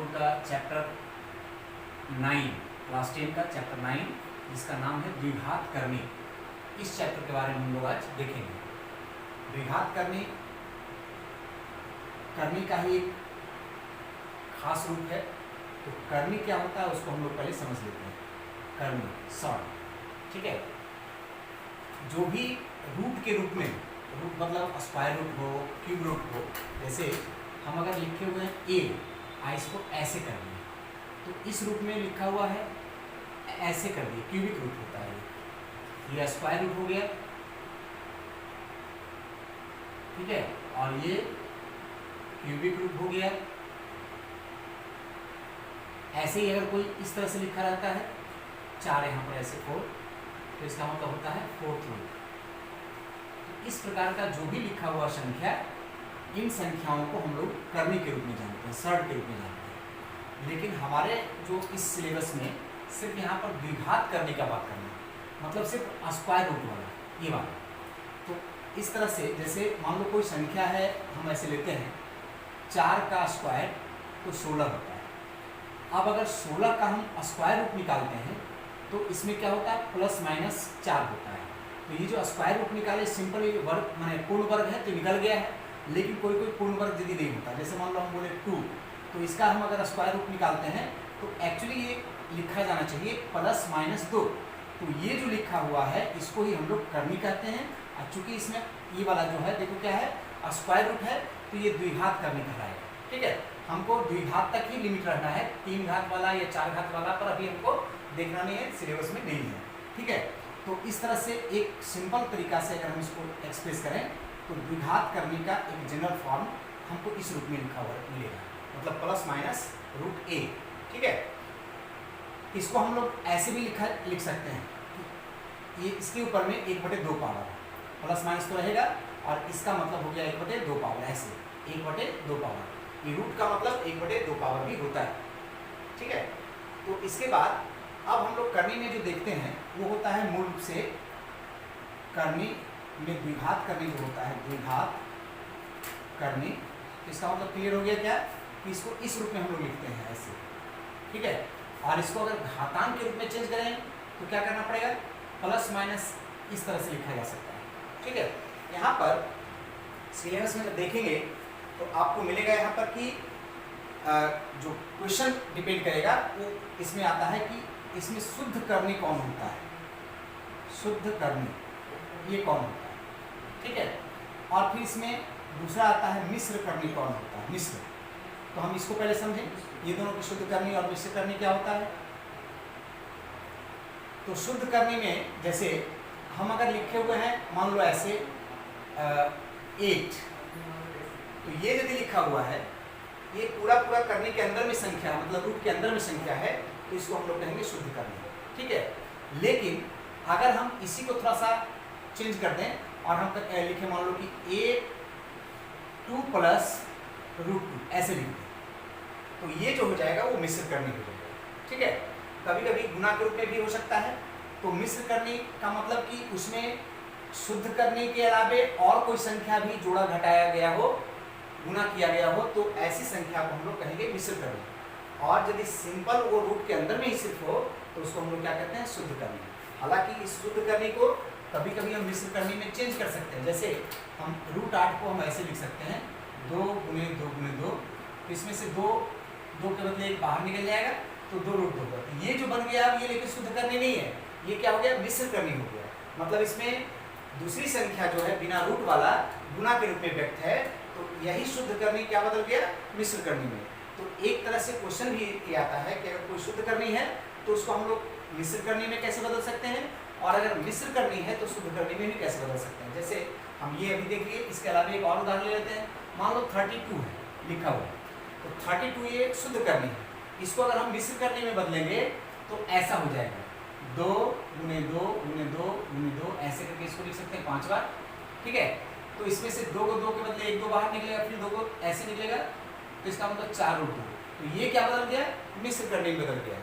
Board का chapter 9, class 10 का chapter 9, जिसका नाम है द्विघात करनी। इस चैप्टर के बारे में हम लोग आज देखेंगे। द्विघात करनी का ही एक खास रूप है। तो करनी क्या होता है उसको हम लोग पहले समझ लेते हैं। करनी शॉर्ट, ठीक है। जो भी रूट के रूप में, रूट मतलब स्क्वायर रूट हो, क्यूब रूट हो, जैसे हम अगर लिखे हुए हैं ए, इसको ऐसे कर दिए तो इस रूप में लिखा हुआ है, ऐसे कर दिए, क्यूबिक रूट होता है ये स्क्वायर रूट हो गया, ठीक है, और ये क्यूबिक रूट हो गया। ऐसे ही अगर कोई इस तरह से लिखा रहता है, 4 यहाँ पर ऐसे 4, तो इसका मतलब होता है फोर्थ रूट। तो इस प्रकार का जो भी लिखा हुआ संख्या, इन संख्याओं को हम लोग करनी के रूप में जानते हैं, शॉर्ट के रूप में जानते हैं। लेकिन हमारे जो इस सिलेबस में सिर्फ यहाँ पर द्विघात करने का बात करना है, मतलब सिर्फ स्क्वायर रूट वाला, ये वाला। तो इस तरह से जैसे मान लो कोई संख्या है, हम ऐसे लेते हैं 4 का स्क्वायर तो 16 होता है। अब अगर 16 का हम स्क्वायर रूट निकालते हैं तो इसमें क्या होता है, प्लस माइनस 4 होता है। तो ये जो स्क्वायर रूट निकाले, सिंपल वर्ग माने पूर्ण वर्ग है तो निकल गया है। लेकिन कोई कोई पूर्ण वर्ग यदि नहीं होता, जैसे मान लो हम बोले 2, तो इसका हम अगर स्क्वायर रूट निकालते हैं तो एक्चुअली ये लिखा जाना चाहिए प्लस माइनस 2। तो ये जो लिखा हुआ है इसको ही हम लोग करनी कहते हैं। और चूंकि इसमें ये वाला जो है, देखो क्या है, स्क्वायर रूट है, तो ये द्विघात करनी कहलाएगा, ठीक है। हमको द्विघात तक ही लिमिट रहना है, 3 घात वाला या 4 घात वाला पर अभी हमको देखना नहीं है, सिलेबस में नहीं है, ठीक है। तो इस तरह से एक सिंपल तरीका से अगर हम इसको एक्सप्रेस करें तो द्विघात करने का एक जनरल फॉर्म हमको इस रूप में लिखा हुआ मिलेगा, मतलब प्लस माइनस रूट ए, ठीक है। इसको हम लोग ऐसे भी लिख सकते हैं, ये इसके ऊपर में 1/2 पावर, प्लस माइनस तो रहेगा और इसका मतलब हो गया 1/2 पावर, ऐसे 1/2 पावर। ये रूट का मतलब 1/2 पावर भी होता है, ठीक है। तो इसके बाद अब हम लोग करनी में जो देखते हैं वो होता है मूल रूप से करनी में द्विघात करनी जो होता है, द्विघात करनी। इसका मतलब क्लियर हो गया क्या, कि इसको इस रूप में हम लोग लिखते हैं ऐसे, ठीक है। और इसको अगर घातांक के रूप में चेंज करें तो क्या करना पड़ेगा, प्लस माइनस इस तरह से लिखा जा सकता है, ठीक है। यहाँ पर सिलेबस में जब देखेंगे तो आपको मिलेगा यहाँ पर कि जो क्वेश्चन डिपेंड करेगा वो इसमें आता है कि इसमें शुद्ध करनी कौन होता है, शुद्ध करनी ये कौन होता है, ठीक है। और फिर इसमें दूसरा आता है मिश्र करनी कौन होता है, मिश्र। तो हम इसको पहले समझें, ये दोनों की शुद्ध करनी और मिश्र करनी क्या होता है। तो शुद्ध करनी में जैसे हम अगर लिखे हुए हैं, मान लो ऐसे 8, तो ये यदि लिखा हुआ है, ये पूरा करने के अंदर में संख्या, मतलब रूट के अंदर में संख्या है, तो इसको हम लोग कहेंगे शुद्ध करनी, ठीक है। लेकिन अगर हम इसी को थोड़ा सा चेंज कर दें और हम लिखे मान लो कि 2 प्लस √2 ऐसे लिख दें, तो ये जो हो जाएगा वो मिश्र करनी हो जाएगा, ठीक है। कभी कभी गुणा के रूप में भी हो सकता है। तो मिश्र करनी का मतलब कि उसमें शुद्ध करने के अलावे और कोई संख्या भी जोड़ा घटाया गया हो, गुना किया गया हो, तो ऐसी संख्या को हम लोग कहेंगे मिश्र करनी। और यदि सिंपल वो रूट के अंदर में ही सिर्फ हो तो उसको हम लोग क्या कहते हैं, शुद्ध करनी। हालांकि इस शुद्ध करनी को कभी कभी हम मिश्र करनी में चेंज कर सकते हैं। जैसे हम √8 को हम ऐसे लिख सकते हैं 2 × 2 × 2, तो इसमें से 2 के बदले 1 बाहर निकल जाएगा तो 2 √2 होगा। ये जो बन गया अब ये लेकिन शुद्ध करनी नहीं है, ये क्या हो गया, मिश्र करनी हो गया। मतलब इसमें दूसरी संख्या जो है बिना रूट वाला गुना के रूप में व्यक्त है, तो यही शुद्ध करनी क्या बदल गया, मिश्र करनी में। तो एक तरह से क्वेश्चन भी ये आता है कि अगर कोई शुद्ध करनी है तो उसको हम लोग मिश्र करनी में कैसे बदल सकते हैं, और अगर मिश्र करनी है तो शुद्ध करनी में भी कैसे बदल सकते हैं। जैसे हम ये अभी देख लिए, इसके अलावा एक और उदाहरण ले लेते हैं। मान लो 32 है लिखा हुआ, तो 32 ये शुद्ध करनी है, इसको अगर हम मिश्र करनी में बदलेंगे तो ऐसा हो जाएगा 2 × 2 × 2 × 2, ऐसे करके इसको लिख सकते हैं 5 बार, ठीक है। तो इसमें से 2 को 2 के बदले 1 2 बाहर निकलेगा, फिर 2 को ऐसे निकलेगा, तो इसका मतलब 4 √2। तो ये क्या बदल गया, मिश्र करनी में बदल गया,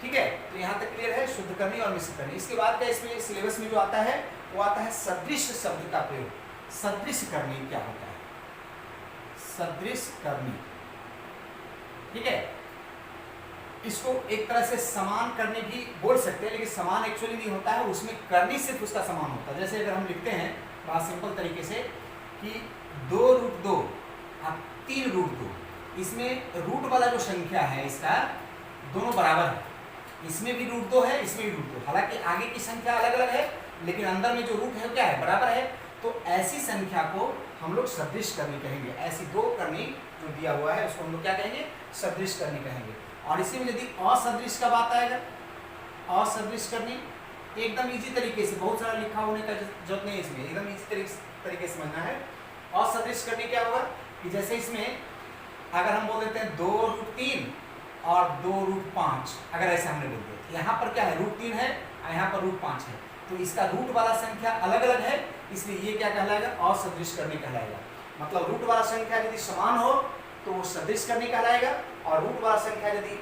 ठीक है। तो यहाँ तक क्लियर है, शुद्ध करनी और मिश्र करनी। इसके बाद क्या इसमें सिलेबस में जो आता है वो आता है सदृश शब्द का प्रयोग। सदृश करनी क्या होता है, सदृश करनी, ठीक है। इसको एक तरह से समान करने भी बोल सकते हैं, लेकिन समान एक्चुअली नहीं होता है, उसमें करनी सिर्फ उसका समान होता है। जैसे अगर हम लिखते हैं बहुत सिंपल तरीके से कि 2√2 अब 3√2, इसमें रूट वाला जो संख्या है इसका दोनों बराबर है, इसमें भी √2 है, इसमें भी √2, हालांकि आगे की संख्या अलग अलग है लेकिन अंदर में जो रूट है क्या है, बराबर है। तो ऐसी संख्या को हम लोग सदृश करनी कहेंगे। ऐसी दो करनी जो दिया हुआ है उसको हम लोग क्या कहेंगे, सदृश करनी कहेंगे। और इसी में यदि असदृश का बात आएगा, असदृश करनी एकदम इजी तरीके से, बहुत सारा लिखा होने का जरूरत नहीं है इसमें, एकदम इजी तरीके से समझना है। असदृश करनी क्या होगा कि जैसे इसमें अगर हम बोल देते हैं 2√3 और 2√5, अगर ऐसे हमने बोल दिया, यहाँ पर क्या है √3 है और यहाँ पर √5 है, तो इसका रूट वाला संख्या अलग अलग है, इसलिए ये क्या कहलाएगा, असदृश करनी कहलाएगा। मतलब रूट वाला संख्या यदि समान हो तो वो सदृश करनी कहलाएगा, और रूट वाला संख्या यदि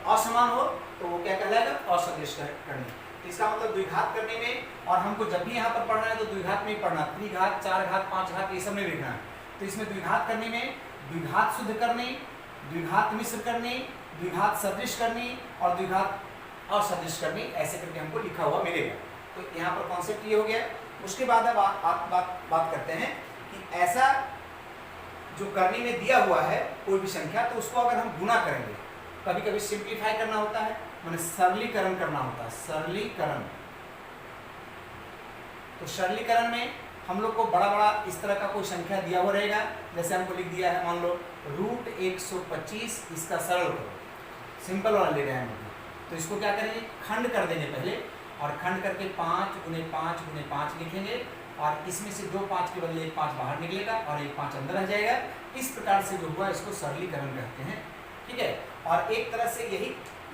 असमान हो तो वो क्या कहलाएगा, असदृश करनी। तो इसका मतलब द्विघात करने में, और हमको जब भी यहाँ पर पढ़ना है तो द्विघात में ही पढ़ना, त्रिघात, 4 घात, 5 घात ये सब नहीं लिखना है। तो इसमें द्विघात करने में द्विघात शुद्ध करनी, द्विघात मिश्र करनी, द्विघात सदृश करनी और द्विघात असदृश करनी, ऐसे करके हमको लिखा हुआ मिलेगा। तो यहाँ पर कॉन्सेप्ट ये हो गया। उसके बाद अब बात करते हैं कि ऐसा जो करनी में दिया हुआ है कोई भी संख्या, तो उसको अगर हम गुना करेंगे, कभी कभी सिंप्लीफाई करना होता है, माने सरलीकरण करना होता है, सरलीकरण। तो सरलीकरण में हम लोग को बड़ा बड़ा इस तरह का कोई संख्या दिया हुआ रहेगा, जैसे हमको लिख दिया है मान लो √125, इसका सरल करो, सिंपल वाला ले रहे हैं हम। तो इसको क्या करेंगे, खंड कर देंगे पहले, और खंड करके 5 × 5 × 5 लिखेंगे, और इसमें से 2 5 के बदले 1 5 बाहर निकलेगा और 1 5 अंदर रह जाएगा। इस प्रकार से जो हुआ इसको सरलीकरण कहते हैं, ठीक है। और एक तरह से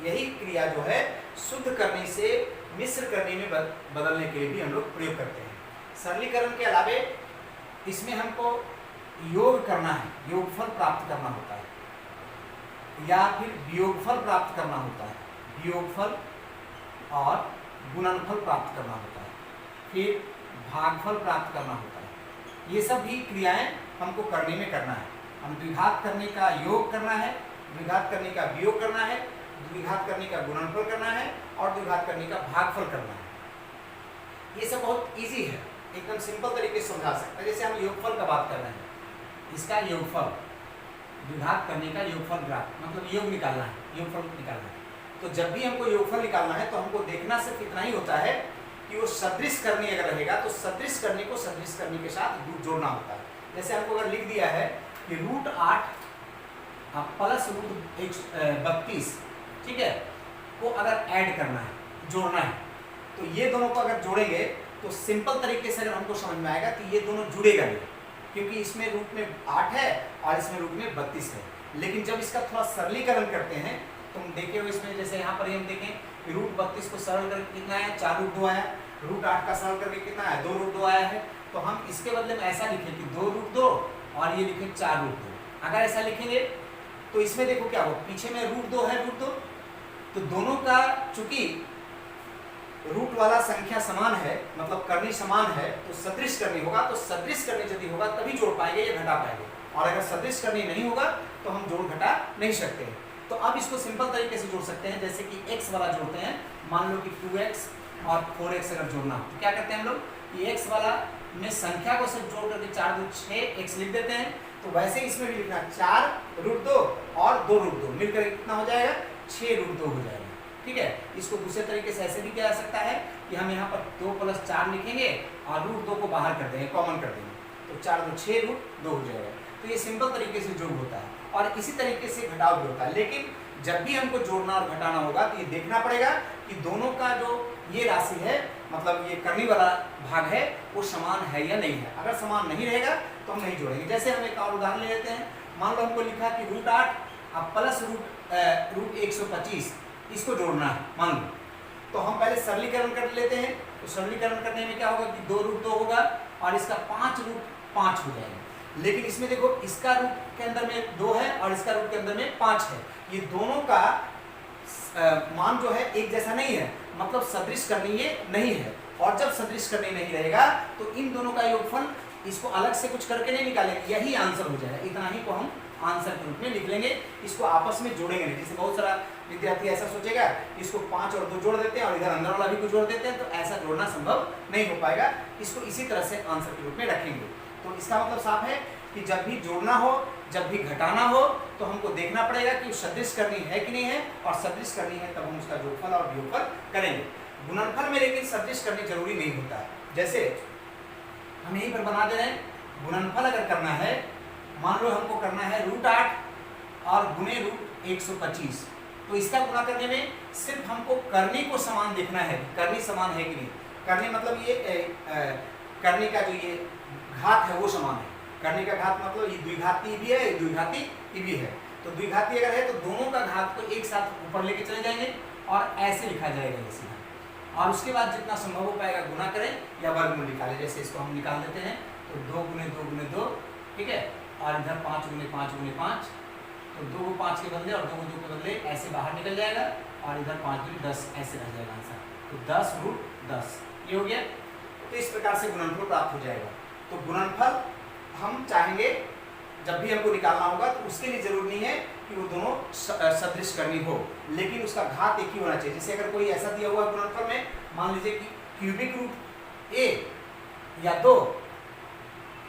यही क्रिया जो है शुद्ध करने से मिश्र करने में बदलने के लिए भी हम लोग प्रयोग करते हैं। सरलीकरण के अलावे इसमें हमको योग करना है, योगफल प्राप्त करना होता है, या फिर वियोगफल प्राप्त करना होता है, वियोगफल और गुणनफल प्राप्त करना होता है, फिर भागफल प्राप्त करना होता है। ये सब भी क्रियाएं हमको करने में करना है। हम द्विघात करने का योग करना है, द्विघात करने का वियोग करना है, द्विघात करने का गुणनफल करना है और द्विघात करने का भागफल करना है। ये सब बहुत इजी है, एकदम सिंपल तरीके से समझा सकते हैं। जैसे हम योगफल का बात कर रहे हैं, इसका योगफल, द्विघात करने का योगफल मतलब योग निकालना है, योगफल निकालना है। तो जब भी हमको योगफल निकालना है तो हमको देखना सिर्फ इतना ही होता है कि वो सदृश करनी अगर रहेगा तो सदृश करने को सदृश करने के साथ जोड़ना होता है। जैसे हमको अगर लिख दिया है कि √8 प्लस √132, ठीक है, को अगर ऐड करना है, जोड़ना है, तो ये दोनों को अगर जोड़ेंगे तो सिंपल तरीके से अगर हमको समझ में आएगा कि ये दोनों जुड़ेगा नहीं, क्योंकि इसमें रूट में 8 है और इसमें रूट में 32 है। लेकिन जब इसका थोड़ा सरलीकरण करते हैं, तुम देखे हो इसमें, जैसे यहाँ पर हम देखें कि √32 को सरल करके कितना आया, 4√2 आया, √8 का सरल करके कितना आया, 2√2 आया है। तो हम इसके बदले में ऐसा लिखें कि 2√2 और ये लिखें 4√2। अगर ऐसा लिखेंगे तो इसमें देखो क्या हो, पीछे में √2 है, √2, तो दोनों का चूंकि रूट वाला संख्या समान है, मतलब करनी समान है, तो सदृश करनी होगा। तो सदृश करनी यदि होगा तभी जोड़ पाएंगे या घटा पाएंगे, और अगर सदृश करनी नहीं होगा तो हम जोड़ घटा नहीं सकते हैं। तो अब इसको सिंपल तरीके से जोड़ सकते हैं, जैसे कि x वाला जोड़ते हैं, मान लो कि 2x और 4x अगर जोड़ना हो तो क्या करते हैं हम लोग कि x वाला में संख्या को सिर्फ जोड़ करके 4 2 6 x लिख देते हैं। तो वैसे इसमें भी लिखना 4√2 और 2√2 मिलकर कितना हो जाएगा, 6√2 हो जाएगा, ठीक है। इसको दूसरे तरीके से ऐसे भी किया जा सकता है कि हम यहाँ पर 2 + 4 लिखेंगे और √2 को बाहर कर देंगे, कॉमन कर देंगे, तो 4 2 6√2 हो जाएगा। तो ये सिंपल तरीके से जोड़ होता है, और इसी तरीके से घटाव भी होता है। लेकिन जब भी हमको जोड़ना और घटाना होगा तो ये देखना पड़ेगा कि दोनों का जो ये राशि है, मतलब ये करने वाला भाग है, वो समान है या नहीं है। अगर समान नहीं रहेगा तो हम नहीं जोड़ेंगे। जैसे हम एक और उदाहरण ले लेते हैं, मान लो हमको लिखा कि √8 प्लस √125 इसको जोड़ना है, मान लो, तो हम पहले सरलीकरण कर लेते हैं। तो सरलीकरण करने में क्या होगा कि 2√2 होगा और इसका 5√5 हो जाएगा। लेकिन इसमें देखो, इसका रूट के अंदर में 2 है और इसका रूट के अंदर में 5 है, ये दोनों का मान जो है एक जैसा नहीं है, मतलब सदृश करनी ये नहीं है। और जब सदृश करनी नहीं रहेगा तो इन दोनों का योगफल इसको अलग से कुछ करके नहीं निकालेंगे, यही आंसर हो जाएगा, इतना ही को हम आंसर के रूप में लिख लेंगे, इसको आपस में जोड़ेंगे नहीं। जैसे बहुत सारा विद्यार्थी ऐसा सोचेगा इसको 5 और 2 जोड़ देते हैं और इधर अंदर वाला भी कुछ जोड़ देते हैं, तो ऐसा जोड़ना संभव नहीं हो पाएगा। इसको इसी तरह से आंसर के रूप में रखेंगे। तो इसका मतलब साफ है कि जब भी जोड़ना हो, जब भी घटाना हो, तो हमको देखना पड़ेगा कि सदृश करनी है कि नहीं है, और सदृश करनी है तब हम उसका जोड़फल और वियोगफल करेंगे। गुणनफल में लेकिन सदृश करनी जरूरी नहीं होता है। जैसे हम यहीं पर बना दे रहे हैं, गुणनफल अगर करना है, मान लो हमको करना है √8 और गुणे √125, तो इसका गुणा करने में सिर्फ हमको करनी को समान देखना है, करनी समान है कि नहीं। करनी मतलब ये करनी का जो ये घात है वो समान है। करनी का घात मतलब ये द्विघाती भी है, ये द्विघाती भी है। तो द्विघाती अगर है तो दोनों का घात को एक साथ ऊपर लेके चले जाएंगे और ऐसे लिखा जाएगा इसी, और उसके बाद जितना संभव हो पाएगा गुना करें या वर्गमूल निकालें। जैसे इसको हम निकाल देते हैं, तो 2 गुने 2 गुने 2, ठीक है, और इधर 5 गुने 5 गुने 5, तो 2 को 5 के बदले और 2 को 2 के बदले ऐसे बाहर निकल जाएगा, और इधर 5 गुने 10 ऐसे रह जाएगा आंसर। तो 10√10 ये हो गया। तो इस प्रकार से गुणनफल प्राप्त हो जाएगा। तो गुणनफल हम चाहेंगे जब भी हमको निकालना होगा तो उसके लिए जरूरी नहीं है कि वो दोनों सदृश करनी हो, लेकिन उसका घात एक ही होना चाहिए। जैसे अगर कोई ऐसा दिया हुआ गुणनफल में, मान लीजिए कि क्यूबिक रूट a या 2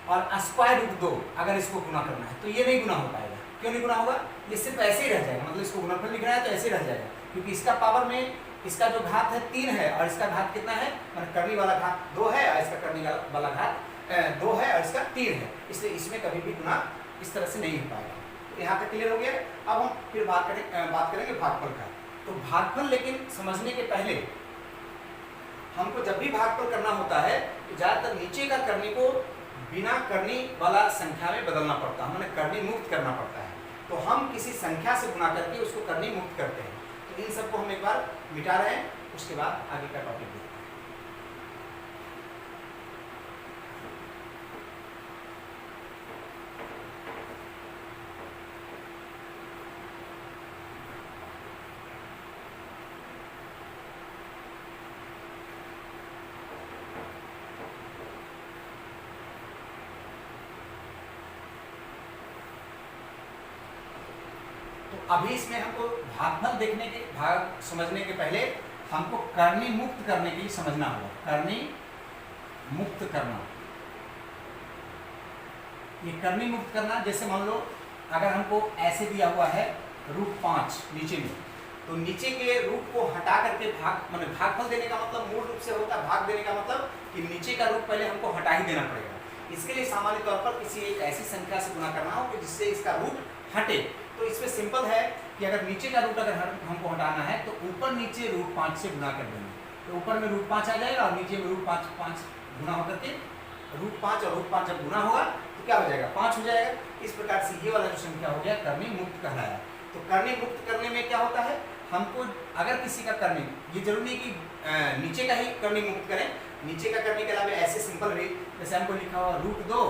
और स्क्वायर रूट 2, अगर इसको गुना करना है तो ये नहीं गुना हो पाएगा। क्यों नहीं गुना होगा? ये सिर्फ ऐसे ही रह जाएगा, मतलब इसको गुणनफल लिखना है तो ऐसे ही रह जाएगा, क्योंकि इसका पावर में इसका जो घात है 3 है और इसका घात कितना है, मतलब करनी वाला घात 2 है और इसका करनी वाला घात 2 है और इसका 3 है, इसलिए इसमें कभी भी गुना इस तरह से नहीं हो पाएगा। तो यहाँ तक क्लियर हो गया। अब हम फिर बात करेंगे भागफल का। तो भागफल लेकिन समझने के पहले हमको जब भी भागफल करना होता है तो ज़्यादातर नीचे का करनी को बिना करनी वाला संख्या में बदलना पड़ता है, हमें करनी मुक्त करना पड़ता है। तो हम किसी संख्या से गुना करके उसको करनी मुक्त करते हैं। तो इन सबको हम एक बार मिटा रहे हैं, उसके बाद आगे का टॉपिक देखते हैं। अभी इसमें हमको भागफल देखने के भाग समझने के पहले हमको करनी मुक्त करने के लिए समझना होगा। करनी मुक्त करना, ये करनी मुक्त करना, जैसे मान लो अगर हमको ऐसे दिया हुआ है √5 नीचे में, तो नीचे के रूट को हटा करके मतलब भागफल देने का मतलब मूल रूप से होता है भाग देने का मतलब कि नीचे का रूट पहले हमको हटा ही देना पड़ेगा। इसके लिए सामान्य तौर पर किसी एक ऐसी संख्या से गुना करना हो कि जिससे इसका रूट हटे। तो इसमें सिंपल है कि अगर नीचे का रूट अगर हमको हटाना है तो ऊपर नीचे √5 से गुना कर देंगे, तो ऊपर में √5 आ जाएगा और नीचे में √5 गुना होकर के √5 और √5 जब गुना होगा तो क्या हो जाएगा, 5 हो जाएगा। इस प्रकार से ये वाला जो संख्या हो गया करनी मुक्त कहलाया। तो करनी मुक्त करने में क्या होता है, हमको अगर किसी का करनी, ये जरूरी नहीं कि नीचे का ही करनी मुक्त करें, नीचे का करने के अलावा ऐसे सिंपल भी, जैसे हमको लिखा हुआ √2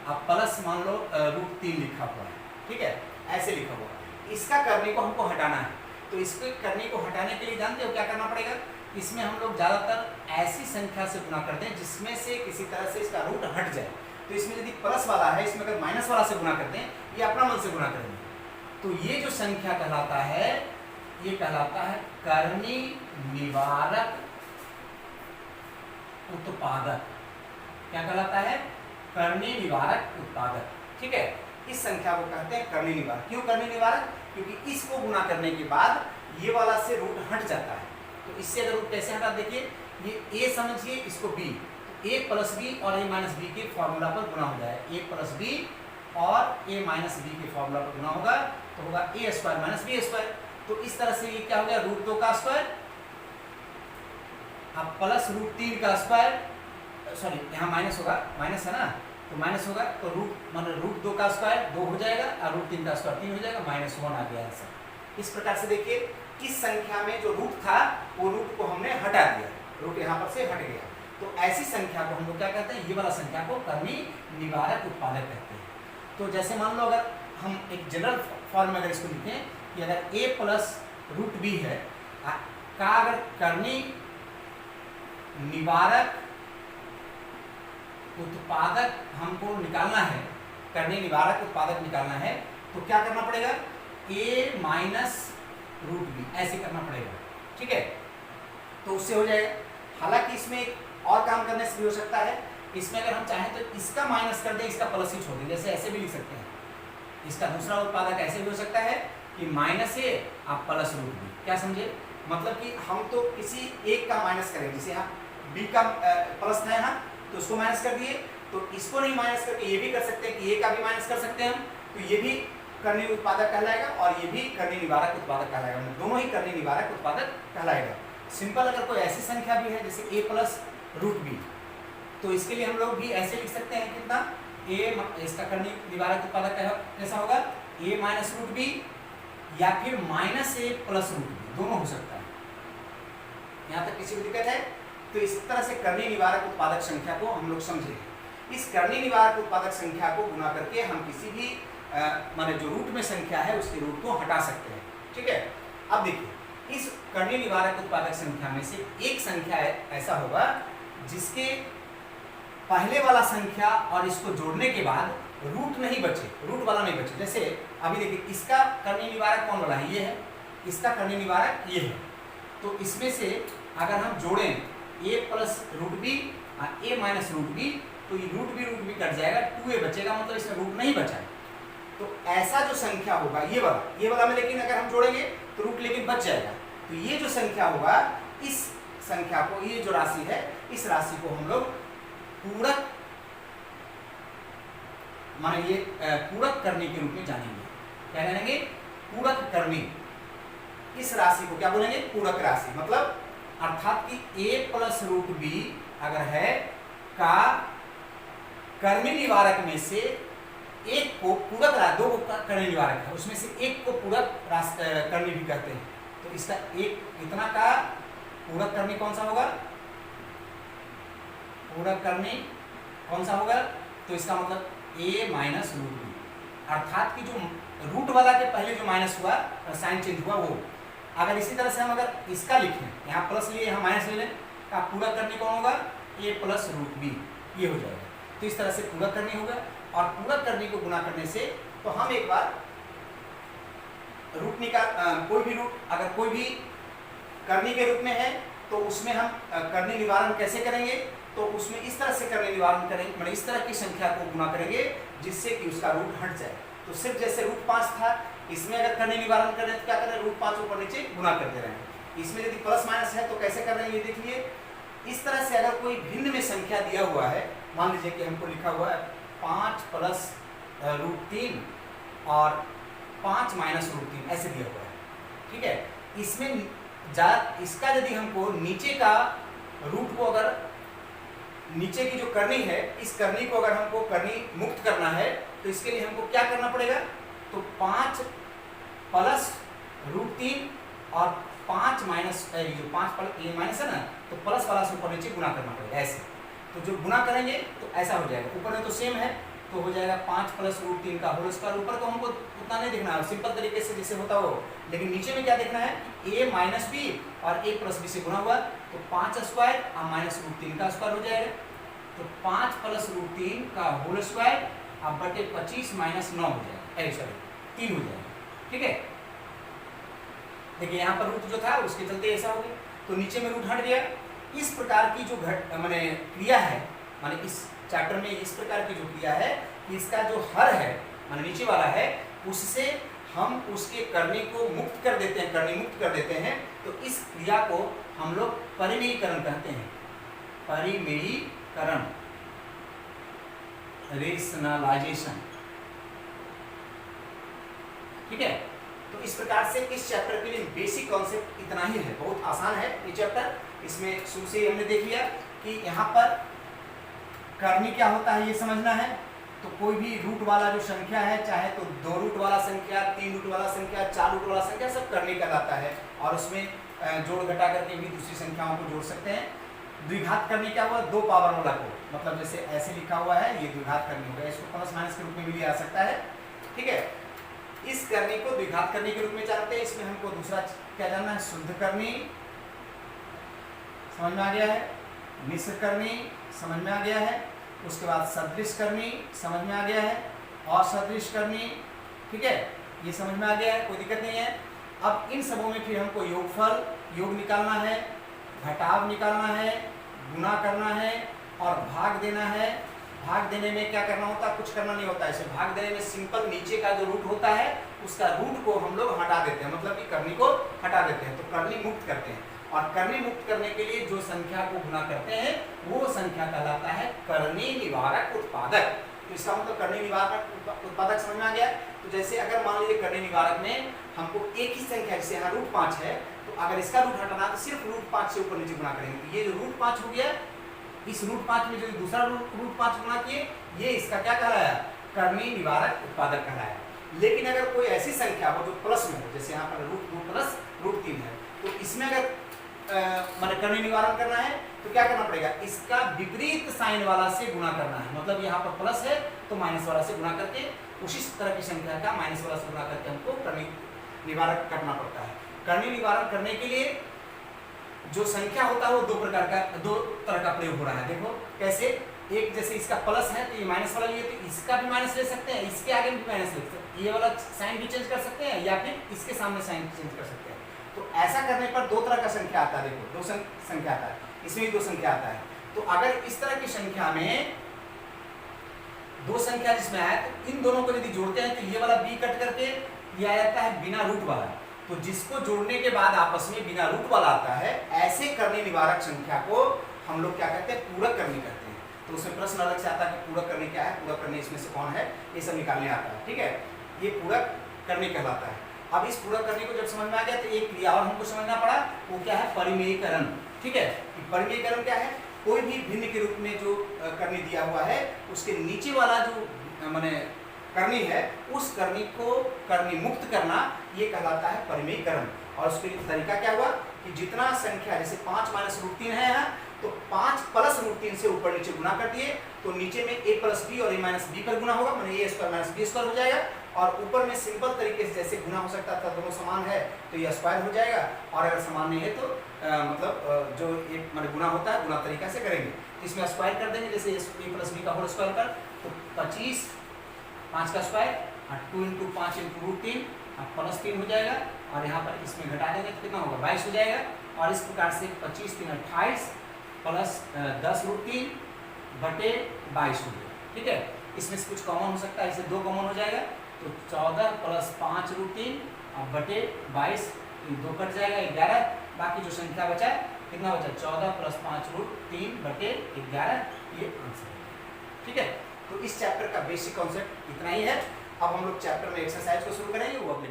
अब प्लस मान लो √3 लिखा हुआ है, ठीक है, ऐसे लिखा हुआ है, इसका करने को हमको हटाना है। तो इसके करने को हटाने के लिए जानते हो क्या करना पड़ेगा, इसमें हम लोग ज़्यादातर ऐसी संख्या से गुना करते हैं जिसमें से किसी तरह से इसका रूट हट जाए। तो इसमें यदि प्लस वाला है, इसमें अगर माइनस वाला से गुना करते हैं, ये अपना मन से गुना करेंगे, तो ये जो संख्या कहलाता है ये कहलाता है करनी निवारक उत्पादक। क्या कहलाता है, करनी निवारक उत्पादक, ठीक है। इस संख्या को कहते हैं करनी निवारक। क्यों करनी निवारक, क्योंकि इसको गुना करने के बाद ये वाला से रूट हट जाता है। तो इससे अगर रूट कैसे हटा, देखिए ये a समझिए, इसको b, तो a प्लस b और a माइनस b के फॉर्मूला पर गुना हो जाए, a प्लस b और a माइनस b के फॉर्मूला पर गुना होगा तो होगा a square minus b square. तो इस तरह से ये क्या हो गया, √2 का स्क्वायर अब प्लस √3 का स्क्वायर, सॉरी यहाँ माइनस होगा, माइनस है ना, तो माइनस होगा तो √2 का स्क्वायर 2 हो जाएगा और √3 का स्क्वायर 3 हो जाएगा, -1 आ गया आंसर। इस प्रकार से देखिए किस संख्या में जो रूट था वो रूट को हमने हटा दिया, रूट यहाँ पर से हट गया। तो ऐसी संख्या को हम लोग क्या कहते हैं, ये वाला संख्या को करनी निवारक उत्पादक कहते हैं। तो जैसे मान लो अगर हम एक जनरल फॉर्म में अगर इसको लिखें कि अगर a प्लस √b है का अगर करनी निवारक उत्पादक हमको निकालना है, करनी निवारक उत्पादक निकालना है, तो क्या करना पड़ेगा, a माइनस रूट बी, ऐसे करना पड़ेगा। ठीक है, तो उससे हो जाएगा। हालांकि इसमें एक और काम करने से भी हो सकता है, इसमें अगर हम चाहें तो इसका माइनस कर दें, इसका प्लस ही छोड़ दें, जैसे ऐसे भी लिख सकते हैं। इसका दूसरा उत्पादक ऐसे भी हो सकता है कि माइनस ए आप प्लस रूट बी, क्या समझे, मतलब कि हम तो किसी एक का माइनस करेंगे, जैसे यहाँ बी का प्लस था यहाँ, तो उसको माइनस कर दिए, तो इसको नहीं माइनस करके ये भी कर सकते हैं कि ए का भी माइनस कर सकते हैं हम, तो ये भी करनी उत्पादक कहलाएगा और ये भी करनी निवारक उत्पादक कहलाएगा, दोनों ही करनी निवारक उत्पादक कहलाएगा। सिंपल अगर कोई ऐसी संख्या भी है जैसे a प्लस रूट बी, तो इसके लिए हम लोग भी ऐसे लिख सकते हैं, कितना a, इसका करनी निवारक उत्पादक कैसा होगा, a माइनस रूट बी या फिर माइनस ए प्लस रूट बी, दोनों हो सकता है। यहाँ तक किसी को दिक्कत है? तो इस तरह से करनी निवारक उत्पादक संख्या को हम लोग समझे। इस करनी निवारक उत्पादक संख्या को गुना करके हम किसी भी माने जो रूट में संख्या है उसके रूट को हटा सकते हैं। ठीक है, अब देखिए इस करनी निवारक उत्पादक संख्या में से एक संख्या ऐसा होगा जिसके पहले वाला संख्या और इसको जोड़ने के बाद रूट नहीं बचे, रूट वाला नहीं बचे। जैसे अभी देखिए इसका करनी निवारक कौन वाला है, ये है, इसका करनी निवारक ये है, तो इसमें से अगर हम जोड़ें a प्लस रूट बी और a माइनस रूट बी, तो ये रूट बी कट जाएगा, 2a बचेगा, मतलब इसमें रूट नहीं बचा है। तो ऐसा जो संख्या होगा ये वाला में, लेकिन अगर हम जोड़ेंगे तो रूट लेकिन बच जाएगा, तो ये जो संख्या होगा, इस संख्या को, ये जो राशि है, इस राशि को हम लोग पूरक माने ये पूरक करनी के रूप में जानेंगे। क्या जानेंगे? पूरक करनी। इस राशि को क्या बोलेंगे? पूरक राशि। मतलब अर्थात कि a प्लस रूट बी अगर है का करनी निवारक में से एक को पूरक, दो करनी निवारक है, उसमें से एक को पूरक करनी भी कहते हैं, तो इसका एक इतना का पूरक करनी कौन सा होगा? पूरक करनी कौन सा होगा? तो इसका मतलब a माइनस रूट बी, अर्थात कि जो रूट वाला के पहले जो माइनस हुआ, साइन चेंज हुआ, वो अगर इसी तरह से हम अगर इसका लिखें, यहाँ प्लस लिए यहाँ माइनस ले लें, का पूरक करनी कौन होगा? a प्लस रूट बी, ये हो जाएगा। तो इस तरह से पूरक करनी होगा, और पूरक करनी को गुना करने से, तो हम एक बार रूट निकाल, कोई भी रूट अगर कोई भी करनी के रूप में है तो उसमें हम करनी निवारण कैसे करेंगे? तो उसमें इस तरह से करनी निवारण करेंगे, मतलब इस तरह की संख्या को गुना करेंगे जिससे कि उसका रूट हट जाए। तो सिर्फ जैसे रूट 5 था, इसमें अगर करनी निवारण कर रहे हैं तो क्या कर रहे हैं? रूट 5 ऊपर नीचे गुना कर दे रहे हैं। इसमें यदि प्लस माइनस है तो कैसे कर रहे हैं ये देखिए। इस तरह से अगर कोई भिन्न में संख्या दिया हुआ है, मान लीजिए कि हमको लिखा हुआ है 5 प्लस रूट 3 और 5 माइनस रूट 3, ऐसे दिया हुआ है। ठीक है, इसमें इसका यदि हमको नीचे का रूट को, अगर नीचे की जो करनी है, इस करनी को अगर हमको करनी मुक्त करना है तो इसके लिए हमको क्या करना पड़ेगा? तो 5 प्लस रूट 3 और 5 माइनस, जो 5 प्लस ये माइनस है ना, तो प्लस वाला से ऊपर नीचे गुना करना पड़ेगा ऐसे। तो जो गुना करेंगे तो ऐसा हो जाएगा, ऊपर में तो सेम है, तो हो जाएगा 5 प्लस रूट 3 का होल स्क्वायर। ऊपर तो हमको उतना नहीं देखना है, सिंपल तरीके से जैसे होता हो, लेकिन नीचे में क्या देखना है? a माइनस बी और a प्लस बी से गुना हुआ, तो 5 स्क्वायर और माइनस रूट 3 का स्क्वायर हो जाएगा। तो 5 प्लस रूट 3 का होल स्क्वायर अब बटे 25 माइनस 9 हो जाएगा, सॉरी 3 हो जाएगा। ठीक है, देखिए यहाँ पर रूट जो था उसके चलते ऐसा हो गया, तो नीचे में रूट हट गया। इस प्रकार की जो माने क्रिया है, माने इस चैप्टर में इस प्रकार की जो क्रिया है, इसका जो हर है माने नीचे वाला है, उससे हम उसके करनी को मुक्त कर देते हैं, करनी मुक्त कर देते हैं। तो इस क्रिया को हम लोग परिमेयीकरण कहते हैं, परिमेयीकरण, रेशनलाइजेशन। ठीक है, तो इस प्रकार से इस चैप्टर के लिए बेसिक कॉन्सेप्ट इतना ही है, बहुत आसान है ये चैप्टर। इसमें शुरू से हमने देख लिया कि यहाँ पर करनी क्या होता है ये समझना है। तो कोई भी रूट वाला जो संख्या है, चाहे तो 2 रूट वाला संख्या, 3 रूट वाला संख्या, 4 रूट वाला संख्या, सब करनी कहलाता है, और उसमें जोड़ घटा करके भी दूसरी संख्याओं को जोड़ सकते हैं। द्विघात करनी क्या हुआ? 2 पावर वाला को, मतलब जैसे ऐसे लिखा हुआ है, ये द्विघात करनी होगा, इसको प्लस माइनस के रूप में भी लिया जा सकता है। ठीक है, इस करनी को द्विघात करनी के रूप में जानते हैं। इसमें हमको दूसरा क्या जानना है? शुद्ध करनी समझ में आ गया है, मिश्र करनी समझ में आ गया है। उसके बाद सदृश करनी समझ में आ गया है, और सदृश करनी, ठीक है, ये समझ में आ गया है, कोई दिक्कत नहीं है। अब इन सबों में फिर हमको योगफल, योग निकालना है, घटाव निकालना है, गुना करना है और भाग देना है। भाग देने में क्या करना होता है, कुछ करना नहीं होता है। इसे भाग देने में सिंपल नीचे का जो रूट होता है उसका रूट को हम लोग हटा देते हैं, मतलब कि करनी को हटा देते हैं, तो करनी मुक्त करते हैं। और करनी मुक्त करने के लिए जो संख्या को गुना करते हैं वो संख्या कहलाता है करनी निवारक उत्पादक। तो इसका मतलब करनी निवारक उत्पादक समझ में आ गया। तो जैसे अगर मान लीजिए करनी निवारक में हमको एक ही संख्या, जैसे यहाँ √5 है, तो अगर इसका रूट हटाना तो सिर्फ √5 से ऊपर नीचे गुना करेंगे, तो ये जो √5 हो गया, इस √5 में जो दूसरा √5 गुना किए, ये इसका क्या कहलाया, करनी निवारक उत्पादक कहलाया। लेकिन अगर कोई ऐसी संख्या हो जो प्लस में हो, जैसे यहाँ पर √2 प्लस √3 है, तो इसमें अगर मैंने करनी निवारण करना है तो क्या करना पड़ेगा, इसका विपरीत साइन वाला से गुना करना है। मतलब यहाँ पर प्लस है तो माइनस वाला से गुना करके उसी तरह की संख्या का माइनस वाला से गुना करके हमको करनी निवारक करना पड़ता है। करनी निवारण करने के लिए जो संख्या होता है वो दो तरह का प्रयोग हो रहा है। देखो कैसे, एक जैसे इसका प्लस है तो ये माइनस वाला लिए, तो इसका भी माइनस ले सकते हैं, इसके आगे भी माइनस ले सकते हैं, ये वाला साइन भी चेंज कर सकते हैं या फिर इसके सामने साइन चेंज कर सकते हैं। तो ऐसा करने पर दो तरह का संख्या आता है। देखो दो संख्या आता है, इसमें भी दो संख्या आता है। तो अगर इस तरह की संख्या में दो संख्या जिसमें आए तो इन दोनों को यदि जोड़ते हैं तो ये वाला b कट करके ये आ जाता है बिना रूट वाला। तो जिसको जोड़ने के बाद आपस में बिना रूट वाला आता है, ऐसे करनी निवारक संख्या को हम लोग क्या कहते हैं, पूरक करनी कहते हैं। तो उसमें प्रश्न अलग से आता है कि पूरक करनी क्या है, पूरक करनी इसमें से कौन है, ये सब निकालने आता है। ठीक है, ये पूरक करनी कहलाता है। अब इस पूरक करने को जब समझ में आ गया तो एक क्रिया और हमको समझना पड़ा, वो क्या है, परिमेयीकरण। ठीक है, परिमेयीकरण क्या है, कोई भी भिन्न के रूप में जो करनी दिया हुआ है उसके नीचे वाला जो माने करनी है, उस करनी को करनी मुक्त करना, ये कहलाता है परिमेयीकरण। और उसके लिए तरीका क्या हुआ कि जितना संख्या, जैसे 5 माइनस √3 है यहाँ, तो 5 प्लस √3 से ऊपर नीचे गुना कर दिए तो नीचे में a प्लस b और a माइनस b पर गुना होगा, माने a square minus b square हो जाएगा। और ऊपर में सिंपल तरीके से जैसे गुना हो सकता था, दोनों समान है तो ये स्क्वायर हो जाएगा, और अगर समान नहीं है तो मतलब जो एक माने गुना होता है गुना तरीका से करेंगे। इसमें स्क्वायर कर देंगे, जैसे a प्लस b का होल स्क्वायर कर, तो 25 5 का स्क्वायर 2 × 5 × √3 प्लस 3 हो जाएगा, और यहाँ पर इसमें घटा देंगे तो कितना होगा, 22 हो जाएगा। और इस प्रकार से 25 × 3 = 28 प्लस 10 √3 बटे 22 हो गया। ठीक है, इसमें से कुछ कॉमन हो सकता है, इसे 2 कॉमन हो जाएगा, तो 14 प्लस 5 √3 बटे 22, 2 कट जाएगा 11, बाकी जो संख्या बचा कितना बचा, 14 प्लस 5 √3 बटे 11, ये आंसर है। ठीक है, तो इस चैप्टर का बेसिक कॉन्सेप्ट इतना ही है। अब हम लोग चैप्टर में एक्सरसाइज को शुरू करेंगे, वो अगले